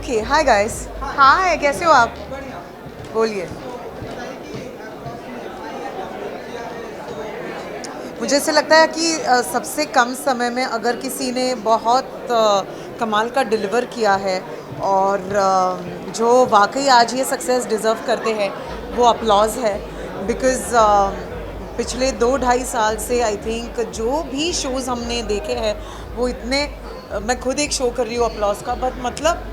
Okay hi guys. हाय, कैसे हो आप? बोलिए। मुझे ऐसे लगता है कि सबसे कम समय में अगर किसी ने बहुत कमाल का डिलीवर किया है और जो वाकई आज ये सक्सेस डिज़र्व करते हैं वो अपलॉज है। बिकॉज़ पिछले 2-2.5 साल से आई थिंक जो भी शोज़ हमने देखे हैं वो इतने मैं खुद एक शो कर रही हूँ अपलॉज का, बट मतलब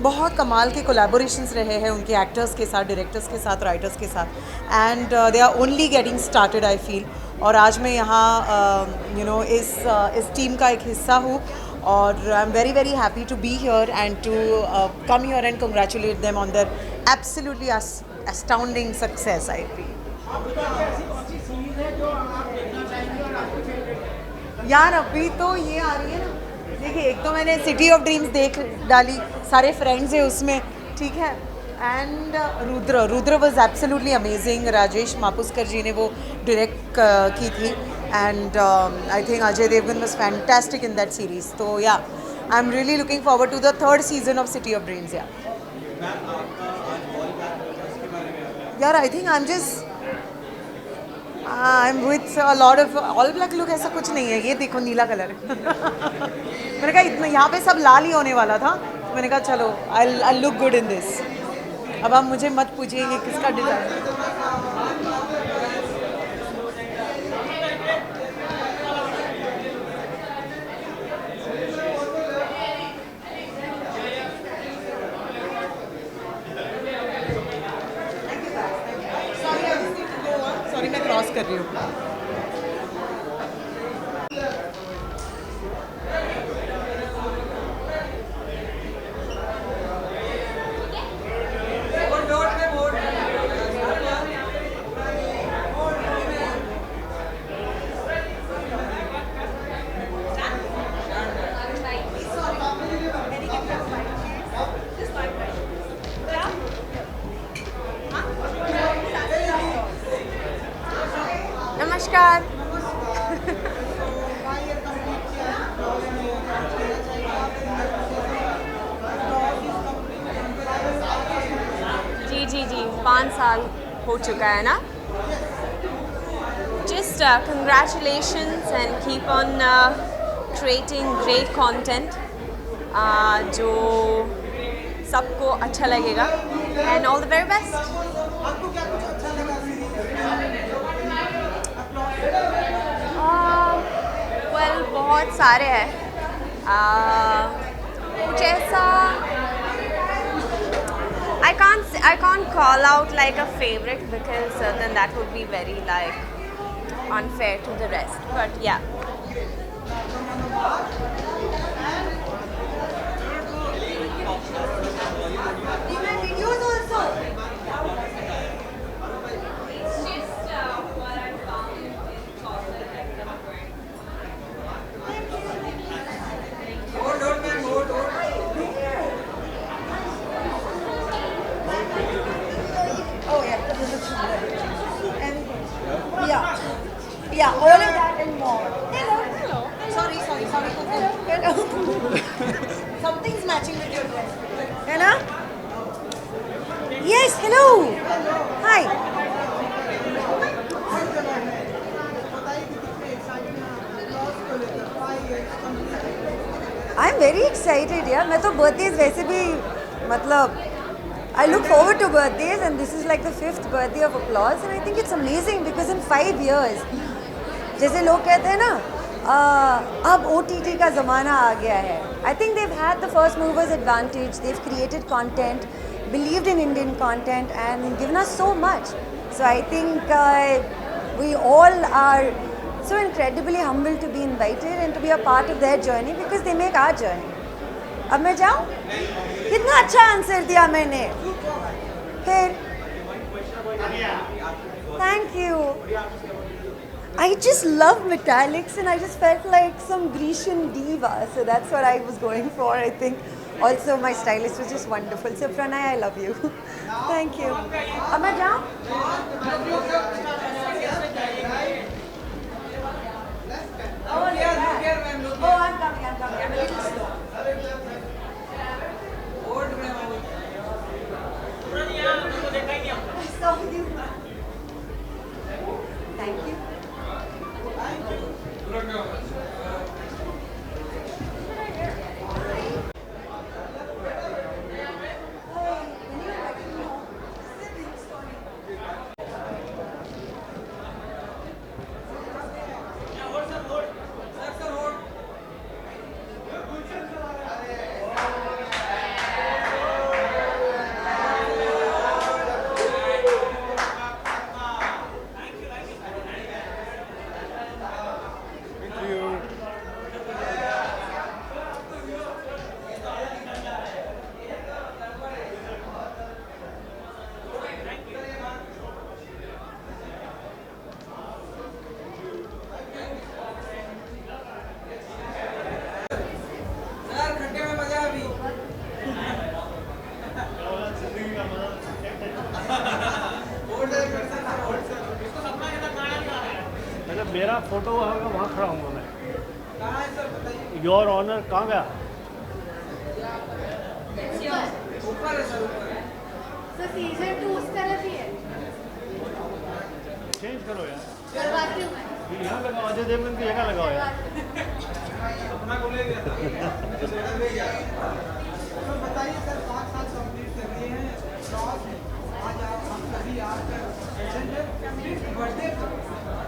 बहुत कमाल के कोलैबोरेशंस रहे हैं उनके एक्टर्स के साथ, डायरेक्टर्स के साथ, राइटर्स के साथ, and they are only getting started I feel. और आज मैं यहाँ इस टीम का एक हिस्सा हूँ और I am very very happy to be here and to come here and congratulate them on their absolutely astounding success I feel. यार अभी तो ये आ रही है ना, देखिए एक तो मैंने सिटी ऑफ ड्रीम्स देख डाली, सारे फ्रेंड्स हैं उसमें, ठीक है। And Rudra was absolutely amazing. Rajesh Mapuskar ji ने वो डायरेक्ट की थी and I think Ajay Devgn was fantastic in that series. तो yeah I am really looking forward to the 3rd season of City of Dreams. यार I think I am with a lot of all black look. ऐसा कुछ नहीं है, ये देखो नीला colour मैंने कहा इतना यहाँ पे सब लाल ही होने वाला था, तो मैंने कहा चलो I look good in this. अब आप मुझे मत पूछिए ये किसका डिज़ाइन। सॉरी मैं क्रॉस कर रही हूँ। नमस्कार। जी जी जी 5 साल हो चुका है ना। Just congratulations and keep on creating great content जो सबको अच्छा लगेगा and all the very best. Well बहुत सारे हैं। कुछ ऐसा I can't call out like a favorite because then that would be very like unfair to the rest, but yeah. Yeah, all of that and more. Hello. Sorry. Hello. Something's matching with your dress. Hello? Yes, hello. Hi. I'm very excited यार। मैं तो birthdays वैसे भी मतलब I look forward to birthdays and this is like the 5th birthday of Applause and I think it's amazing because in 5 years जैसे लोग कहते हैं ना अब OTT का ज़माना आ गया है। I think they've had the first movers advantage. They've created content, believed in Indian content and given us so much. So I think we all are so incredibly humbled to be invited and to be a part of their journey because they make our journey. अब मैं जाऊँ? कितना अच्छा answer दिया मैंने। फिर Thank you. I just love metallics and I just felt like some Grecian diva. So that's what I was going for, I think. Also, my stylist was just wonderful. So Pranay, I love you. Thank you. Am I down? Oh, yeah. Oh, I'm coming. I'm a little slow. Thank you. मेरा photo होगा वहाँ खड़ा हूँ मैं। Your honour कहाँ गया? Sir season 2 उस तरफ ही है। चेंज करो यार। करवाती हूँ मैं। यहाँ लगाओ, अजय देवगन की जगह लगाओ यार। बताइए सर, 5 साल कंप्लीट कर लिए हैं आज आप हम सभी आपका बर्थडे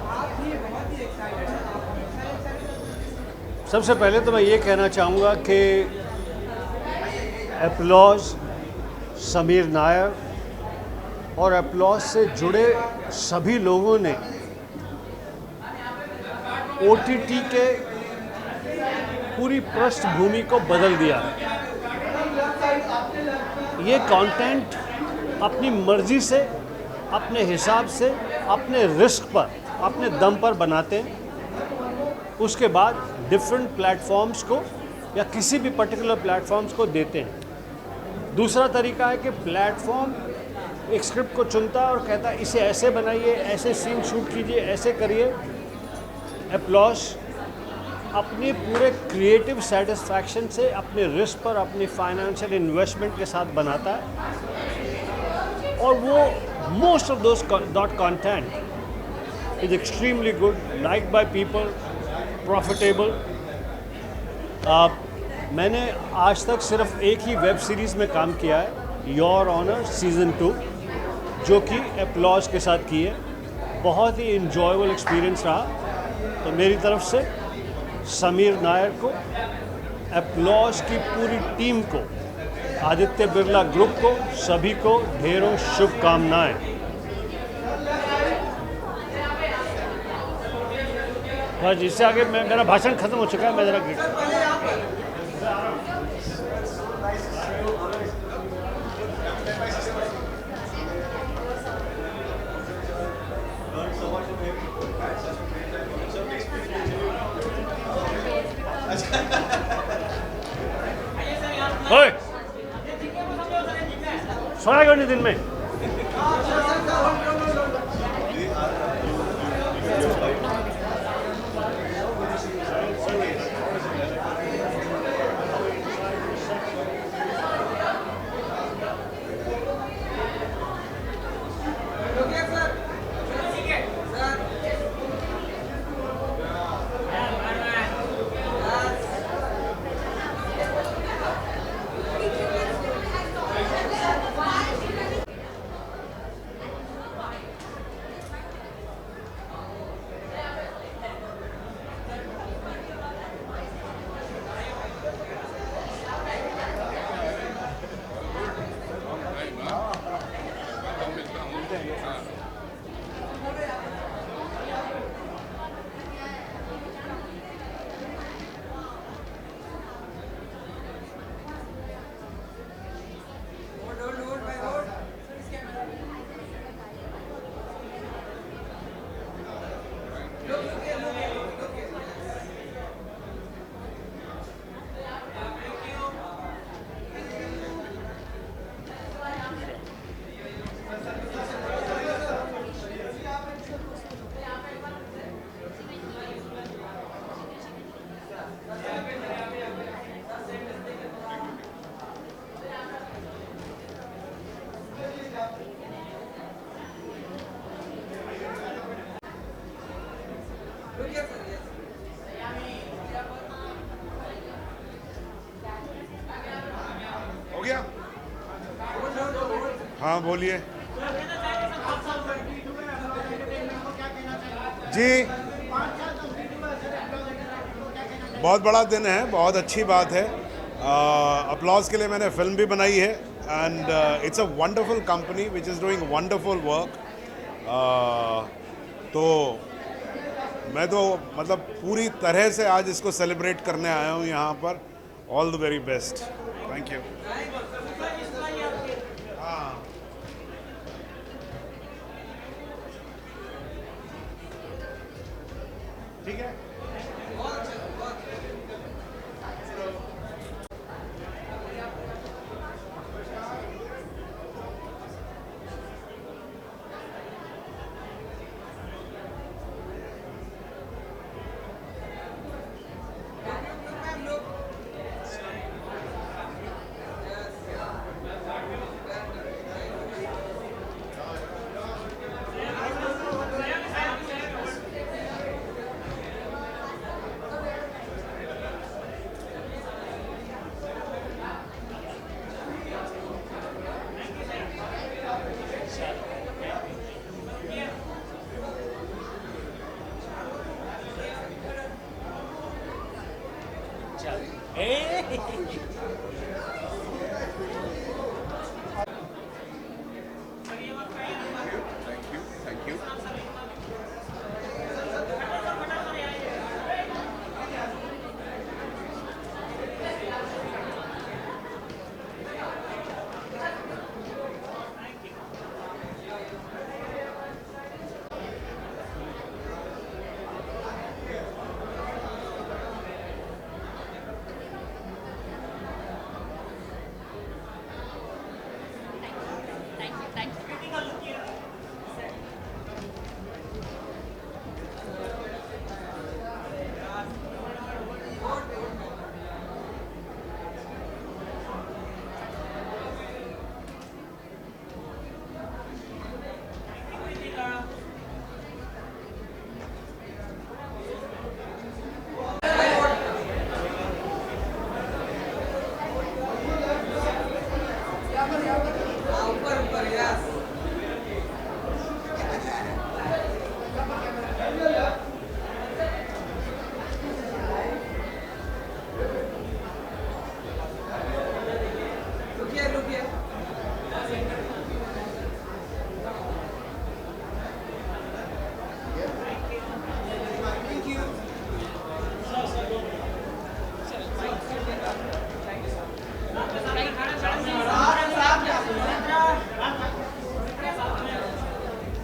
आप भी बहुत ही एक्साइटेड हैं, आप हमेशा एक्साइटेड। सबसे पहले तो मैं ये कहना चाहूँगा कि एप्लॉज समीर नायर और एप्लॉज से जुड़े सभी लोगों ने OTT के पूरी पृष्ठभूमि को बदल दिया है। ये कंटेंट अपनी मर्जी से, अपने हिसाब से, अपने रिस्क पर, अपने दम पर बनाते हैं। उसके बाद डिफरेंट प्लेटफॉर्म्स को या किसी भी पर्टिकुलर प्लेटफॉर्म्स को देते हैं। दूसरा तरीका है कि प्लेटफॉर्म एक स्क्रिप्ट को चुनता है और कहता है इसे ऐसे बनाइए, ऐसे सीन शूट कीजिए, ऐसे करिए। एप्लॉज अपने पूरे क्रिएटिव सेटिस्फैक्शन से, अपने रिस्क पर, अपनी फाइनेंशियल इन्वेस्टमेंट के साथ बनाता है और वो most of that content is extremely good, like by people, profitable. मैंने आज तक सिर्फ एक ही वेब सीरीज़ में काम किया है, योर ऑनर सीज़न 2, जो कि एप्लॉज के साथ की है। बहुत ही इन्जॉयबल एक्सपीरियंस रहा। तो मेरी तरफ से समीर नायर को, एप्लॉज की पूरी टीम को, आदित्य बिरला ग्रुप को, सभी को ढेरों शुभकामनाएं। बस इससे आगे मेरा भाषण खत्म हो चुका है। मैं ज़रा ओए, सोया क्यों नहीं दिन में? हो गया? हाँ बोलिए जी। बहुत बड़ा दिन है, बहुत अच्छी बात है। अपलॉज के लिए मैंने फिल्म भी बनाई है and it's a wonderful company which is doing wonderful work. तो मैं तो मतलब पूरी तरह से आज इसको सेलिब्रेट करने आया हूँ यहाँ पर। All the very best. Thank you. हाँ ठीक है।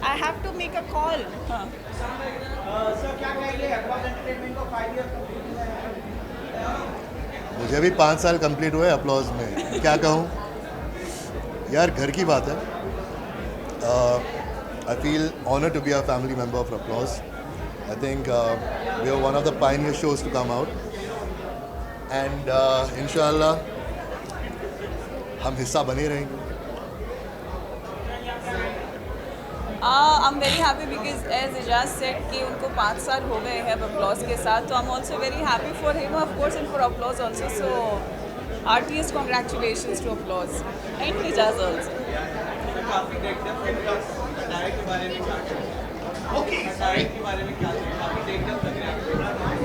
I have to make a call. Sir क्या कहेंगे अपलॉज एंटरटेनमेंट को 5 ईयर कंप्लीट हुआ है? मुझे भी 5 साल कंप्लीट हुए अपलॉज में, क्या कहूँ यार, घर की बात है। I feel honour to be a family member of Applause. I think we are one of the pioneer shows to come out and इंशाल्लाह हम हिस्सा बने रहेंगे। I'm very happy because as Ijaz said कि उनको 5 साल हो गए हैं अपलॉज के साथ, तो I'm also very happy for him of course and for applause also. So heartiest congratulations to applause and Ijaz also. काफी देखते हैं डायरेक्ट के बारे में क्या ओके डायरेक्ट के बारे में क्या काफी देखते लग रहा है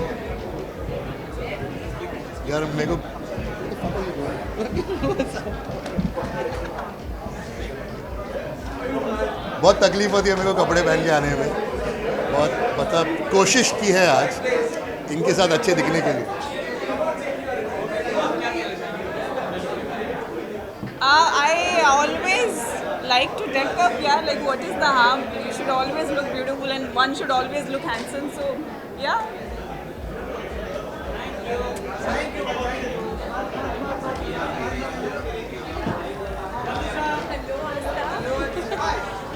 यार मेरे को बहुत तकलीफ होती है मेरे को कपड़े पहन के आने में। बहुत मतलब कोशिश की है आज इनके साथ अच्छे दिखने के लिए। I always like to deck up, yeah, like what is the harm? You should always look beautiful and one should always look handsome, so yeah.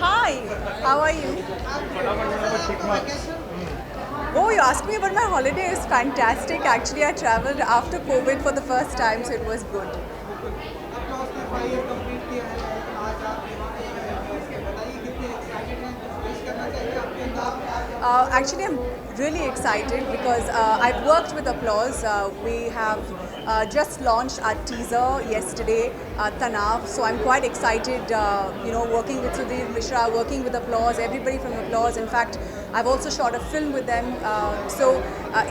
Hi, how are you? Oh, you asked me about my holiday. It's fantastic. Actually, I traveled after COVID for the first time, so it was good. Applause ने 5 year complete किया है, आज आप यहाँ पे हैं, बताइए कितने एक्साइटेड हैं, विश करना चाहिए आपके अंदाज Actually, I'm really excited because I've worked with Applause. We have just launched our teaser yesterday, Tanav. So I'm quite excited, working with Sudhir Mishra, working with Applause, everybody from Applause. In fact, I've also shot a film with them. So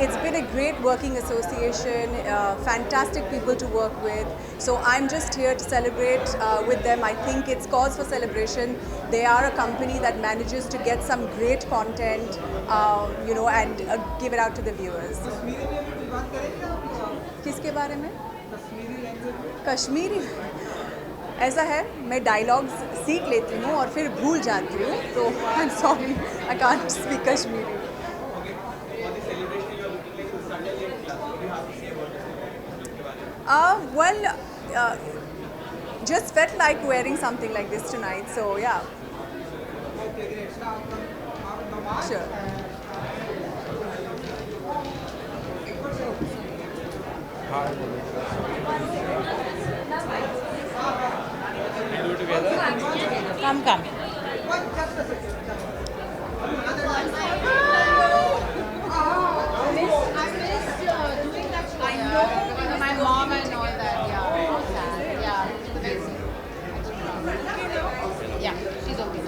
it's been a great working association, fantastic people to work with. So I'm just here to celebrate with them. I think it's cause for celebration. They are a company that manages to get some great content, and give it out to the viewers. किसके बारे में? कश्मीरी ऐसा है, मैं dialogues सीख लेती हूँ और फिर भूल जाती हूँ, तो I am sorry, I can't speak Kashmiri. Just felt like wearing something like this tonight, so yeah. Sure. Come. My mom and all that, yeah. Yeah, she's okay.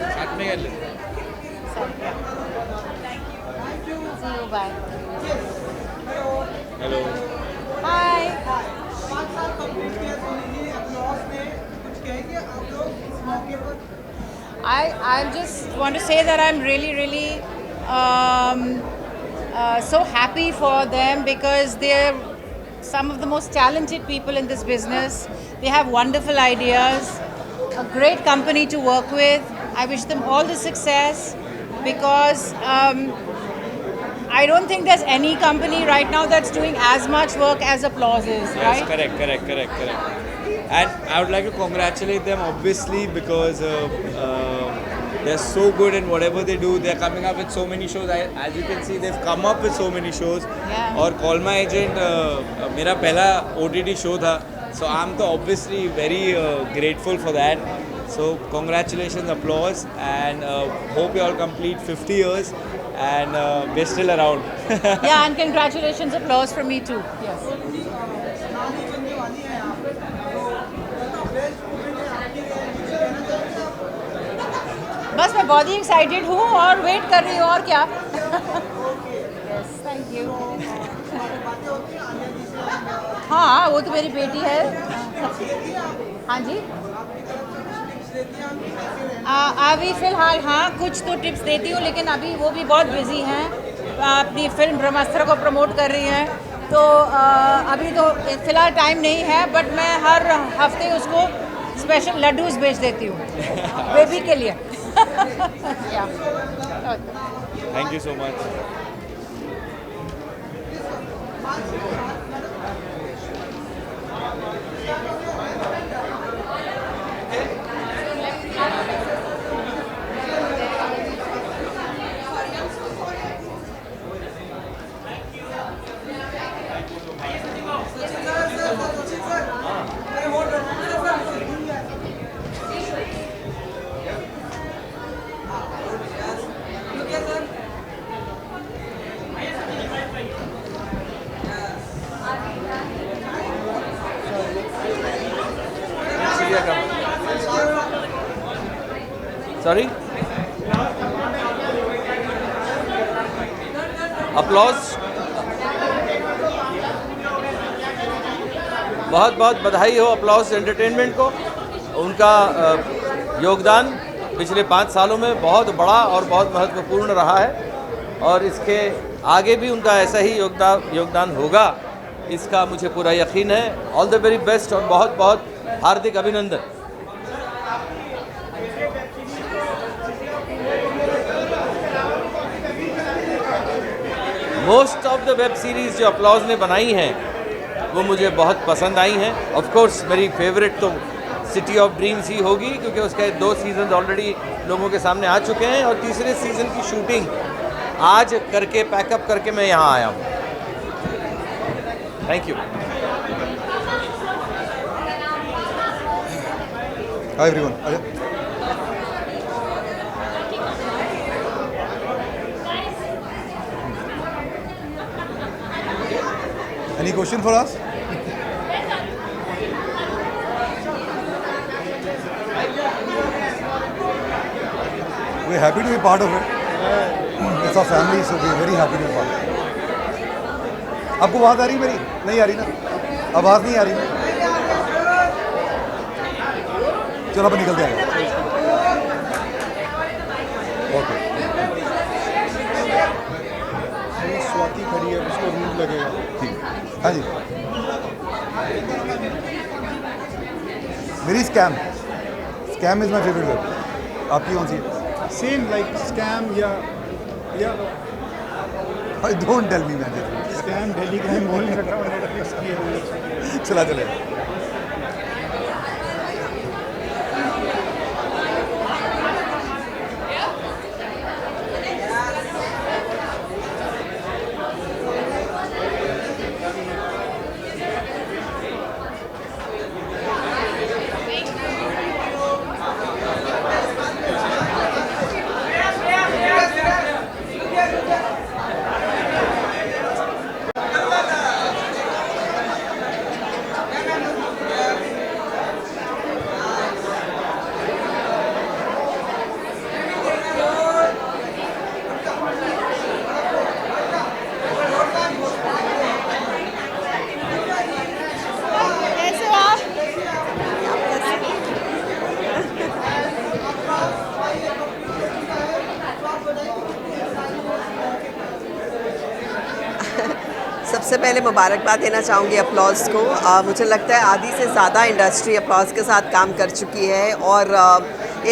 See you, bye. Hello. Hi. 5 साल complete किया Soni ji Applause ने, कुछ कहेंगे आप लोग इस मौके पर? I just want to say that I'm really so happy for them because they're some of the most talented people in this business. They have wonderful ideas, a great company to work with. I wish them all the success because I don't think there's any company right now that's doing as much work as Applause is, Yes, right? correct. And I would like to congratulate them obviously because they're so good in whatever they do. They're coming up with so many shows. As you can see, they've come up with so many shows. Yeah. और Call My Agent मेरा पहला OTT show था. So I'm तो obviously very grateful for that. So congratulations, Applause, and hope you all complete 50 years and we're still around. Yeah, and congratulations, Applause from me too. Yes. नानी बनने वाली है आप, तो बेस्ट मोमेंट है आपके लिए, कुछ कहना चाहेंगे आप? बस मैं बहुत ही एक्साइटेड हूँ और वेट कर रही हूँ और क्या. Yes, thank you. बातें होती हैं आलिया जी से, हाँ, वो तो मेरी बेटी है. हाँ जी. अभी फ़िलहाल हाँ कुछ तो टिप्स देती हूँ, लेकिन अभी वो भी बहुत बिजी हैं, अपनी फिल्म ब्रह्मास्त्र को प्रमोट कर रही हैं, तो अभी तो फ़िलहाल टाइम नहीं है, बट मैं हर हफ्ते उसको स्पेशल लड्डूस भेज देती हूँ बेबी के लिए. Thank you so much. Sorry? Applause. बहुत बहुत बधाई हो Applause एंटरटेनमेंट को. उनका योगदान पिछले 5 सालों में बहुत बड़ा और बहुत महत्वपूर्ण रहा है और इसके आगे भी उनका ऐसा ही योगदान होगा, इसका मुझे पूरा यकीन है. ऑल द वेरी बेस्ट और बहुत बहुत हार्दिक अभिनंदन. Most of the web series जो Applause ने बनाई हैं वो मुझे बहुत पसंद आई हैं. ऑफ कोर्स मेरी फेवरेट तो सिटी ऑफ ड्रीम्स ही होगी क्योंकि उसके 2 सीजन ऑलरेडी लोगों के सामने आ चुके हैं और तीसरे सीज़न की शूटिंग आज करके पैकअप करके मैं यहाँ आया हूँ. Thank you. Hi everyone. Any question for us? We're happy to be part of it. It's our family, so we're very happy to be part of it. आपको आवाज़ आ रही मेरी? नहीं आ रही ना? आवाज़ नहीं आ रही ना? चलो अपन निकलते हैं। ओके। स्वाति खड़ी है, उसको रूट लगेगा। ठीक। हाँ जी। मेरी scam is my favourite web. आपकी कौन सी है? Same like scam yeah. Don't tell me, man. Scam, Delhi crime बोल नहीं सकता मैंने Netflix की है। चला चले। सबसे पहले मुबारकबाद देना चाहूँगी अपलॉज को। मुझे लगता है आधी से ज़्यादा इंडस्ट्री अपलॉज के साथ काम कर चुकी है और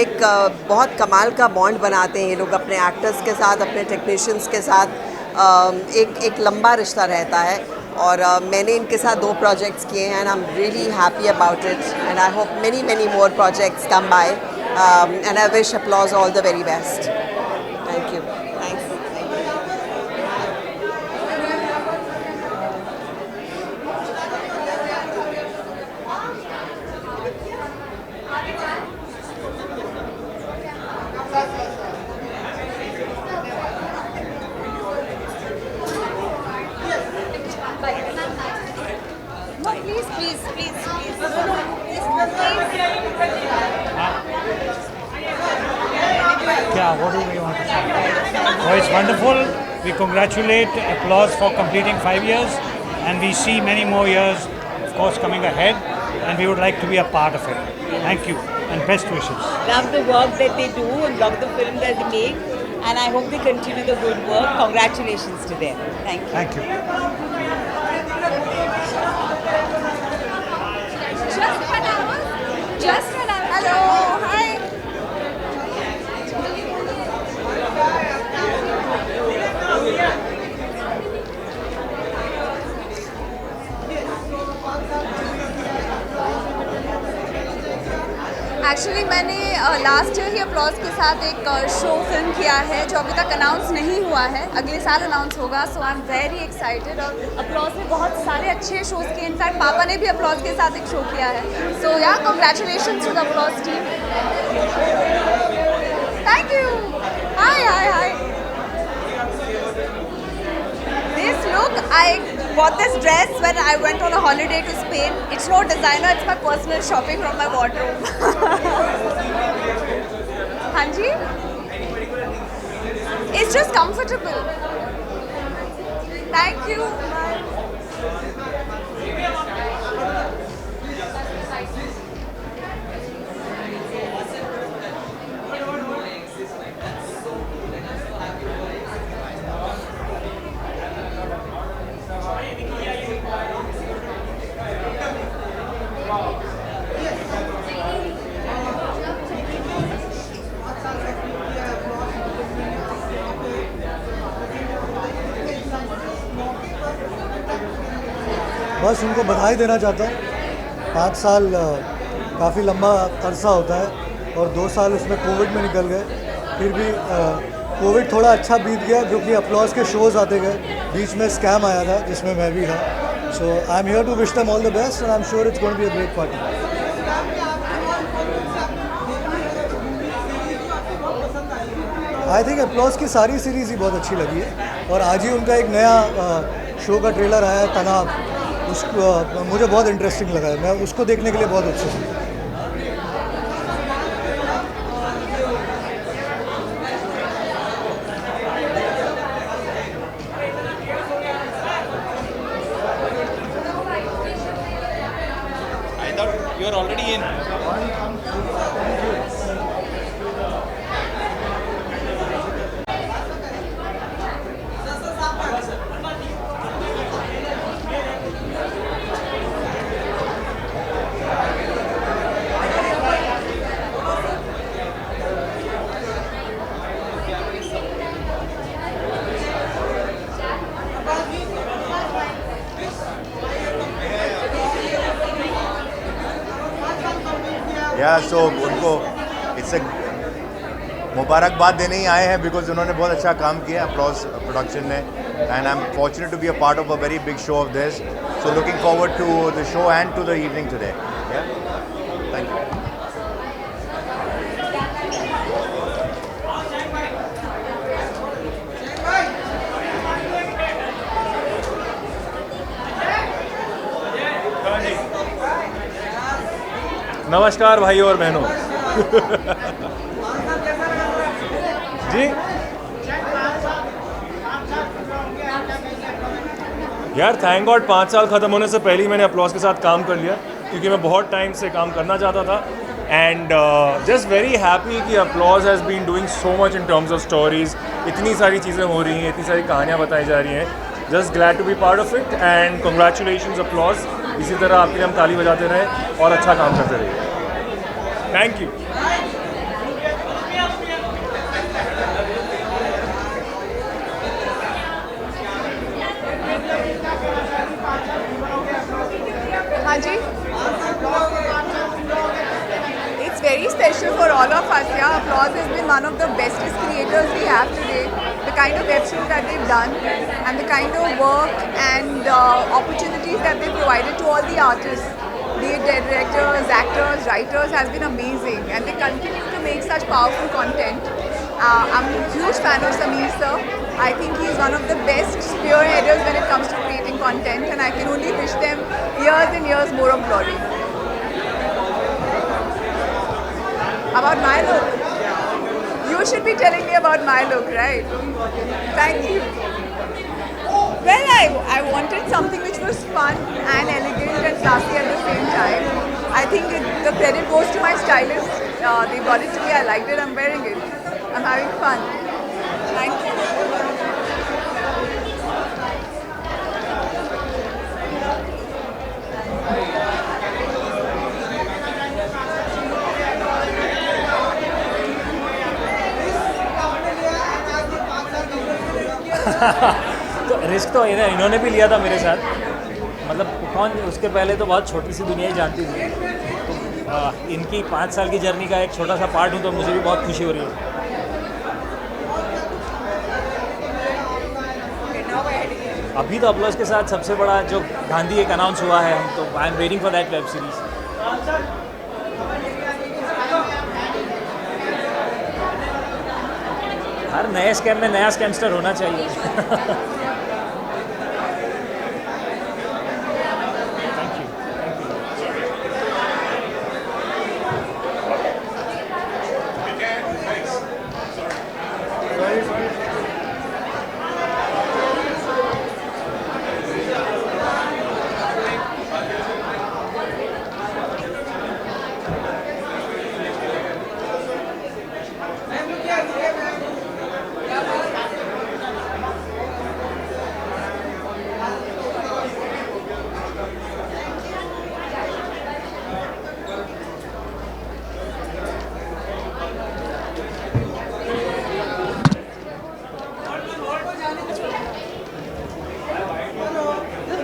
एक बहुत कमाल का बॉन्ड बनाते हैं ये लोग अपने एक्टर्स के साथ, अपने टेक्नीशियंस के साथ। एक लंबा रिश्ता रहता है और मैंने इनके साथ 2 प्रोजेक्ट्स किए हैं and I am really happy about it and I hope many more projects come by and I wish applause all the very best. Thank you. Thanks. No, please. Yeah, what do we want to say? Oh, it's wonderful. We congratulate Applause for completing 5 years, and we see many more years, of course, coming ahead, and we would like to be a part of it. Thank you, and best wishes. Love the work that they do and love the film that they make, and I hope they continue the good work. Congratulations to them. Thank you. Thank you. Just an hour. Hello. Hi. Actually मैंने last year ही applause के साथ एक show film किया है जो अभी तक announce नहीं हुआ है, अगले साल अनाउंस होगा। सो आई एम वेरी एक्साइटेड और अपलॉज में बहुत सारे अच्छे शोज़ किए। इनफैक्ट पापा ने भी अपलॉज के साथ एक शो किया है। So yeah congratulations to the Applause team. Thank you. Hi. This look, I bought this dress when I went on a holiday to Spain. It's no designer, it's my personal shopping from my wardrobe. Hanji? It's just comfortable. Thank you. बस उनको बधाई देना चाहता हूँ। 5 साल काफ़ी लंबा अरसा होता है और 2 साल उसमें कोविड में निकल गए। फिर भी कोविड थोड़ा अच्छा बीत गया क्योंकि अपलॉज के शोज़ आते गए। बीच में स्कैम आया था जिसमें मैं भी था। So I am here to wish them all the best and I am sure it's going to be a great party. I think applause की सारी सीरीज़ ही बहुत अच्छी लगी है और आज ही उनका एक नया शो का ट्रेलर आया है तनाव, उसको मुझे बहुत इंटरेस्टिंग लगा है, मैं उसको देखने के लिए बहुत उत्सुक हूँ। I thought you are already in. या सो उनको इससे मुबारकबाद देने ही आए हैं बिकॉज उन्होंने बहुत अच्छा काम किया अपलॉज प्रोडक्शन ने and I am fortunate to be a part of a very big show of this so looking forward to the show and to the evening today thank you नमस्कार भाइयों और बहनों जी यार थैंक गॉड 5 साल ख़त्म होने से पहले ही मैंने अपलॉज के साथ काम कर लिया क्योंकि मैं बहुत टाइम से काम करना चाहता था एंड जस्ट वेरी हैप्पी कि Applause has been doing so much in terms of stories इतनी सारी चीज़ें हो रही हैं इतनी सारी कहानियाँ बताई जा रही हैं just glad to be part of it and congratulations Applause इसी तरह आपके लिए हम ताली बजाते रहें और अच्छा काम करते रहिए थैंक यू हाँ जी It's very special for all of us. Yeah, Applause has been one of the bestest creators we have today. The kind of web shows that they've done and the kind of work and opportunities that they've provided to all the artists, be it directors, actors, writers, has been amazing, and they continue to make such powerful content. I'm a huge fan of Sameer sir. I think he is one of the best spearheaders when it comes to creating content, and I can only wish them years and years more of glory. About my look? You should be telling me about my look, right? Thank you. Well, I wanted something which was fun and elegant and classy at the same time. I think the credit goes to my stylist. They brought it to me, I liked it, I'm wearing it. I'm having fun. Thank you. तो risk तो इन्होंने भी लिया था मेरे साथ मतलब कौन उसके पहले तो बहुत छोटी सी दुनिया ही जानती थी तो इनकी 5 साल की जर्नी का एक छोटा सा पार्ट हूँ तो मुझे भी बहुत खुशी हो रही है अभी तो अपलॉज के साथ सबसे बड़ा जो गांधी एक अनाउंस हुआ है हम तो I am waiting for that web series हर नए स्कैम में नया स्कैमस्टर होना चाहिए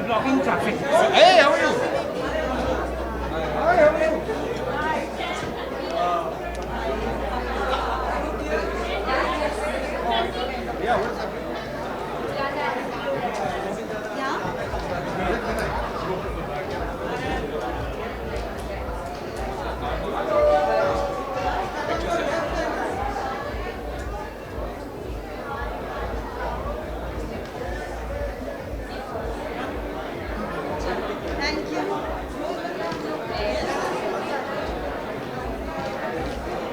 Blocking traffic. Hey!